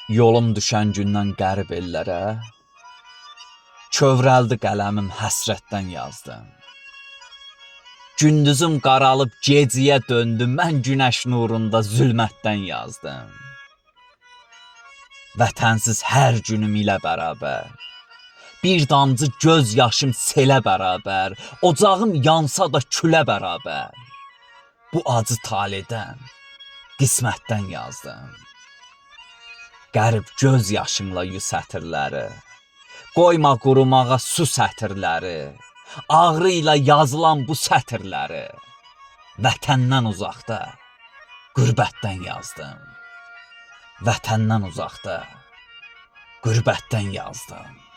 Yolum düşən gündən qərib ellərə, kövrəldi qələmim həsrətdən yazdım. Gündüzüm qaralıb geciyə döndü, mən günəş nurunda zülmətdən yazdım. Vətənsiz hər günüm ilə bərabər, bir damcı göz yaşım selə bərabər, ocağım yansa da külə bərabər. Bu acı taledən, qismətdən yazdım. Qərib göz yaşımla yu sətirləri, qoyma qurumağa su sətirləri, ağrı ilə yazılan bu sətirləri, vətəndən uzaqda, qürbətdən yazdım. Vətəndən uzaqda, qürbətdən yazdım.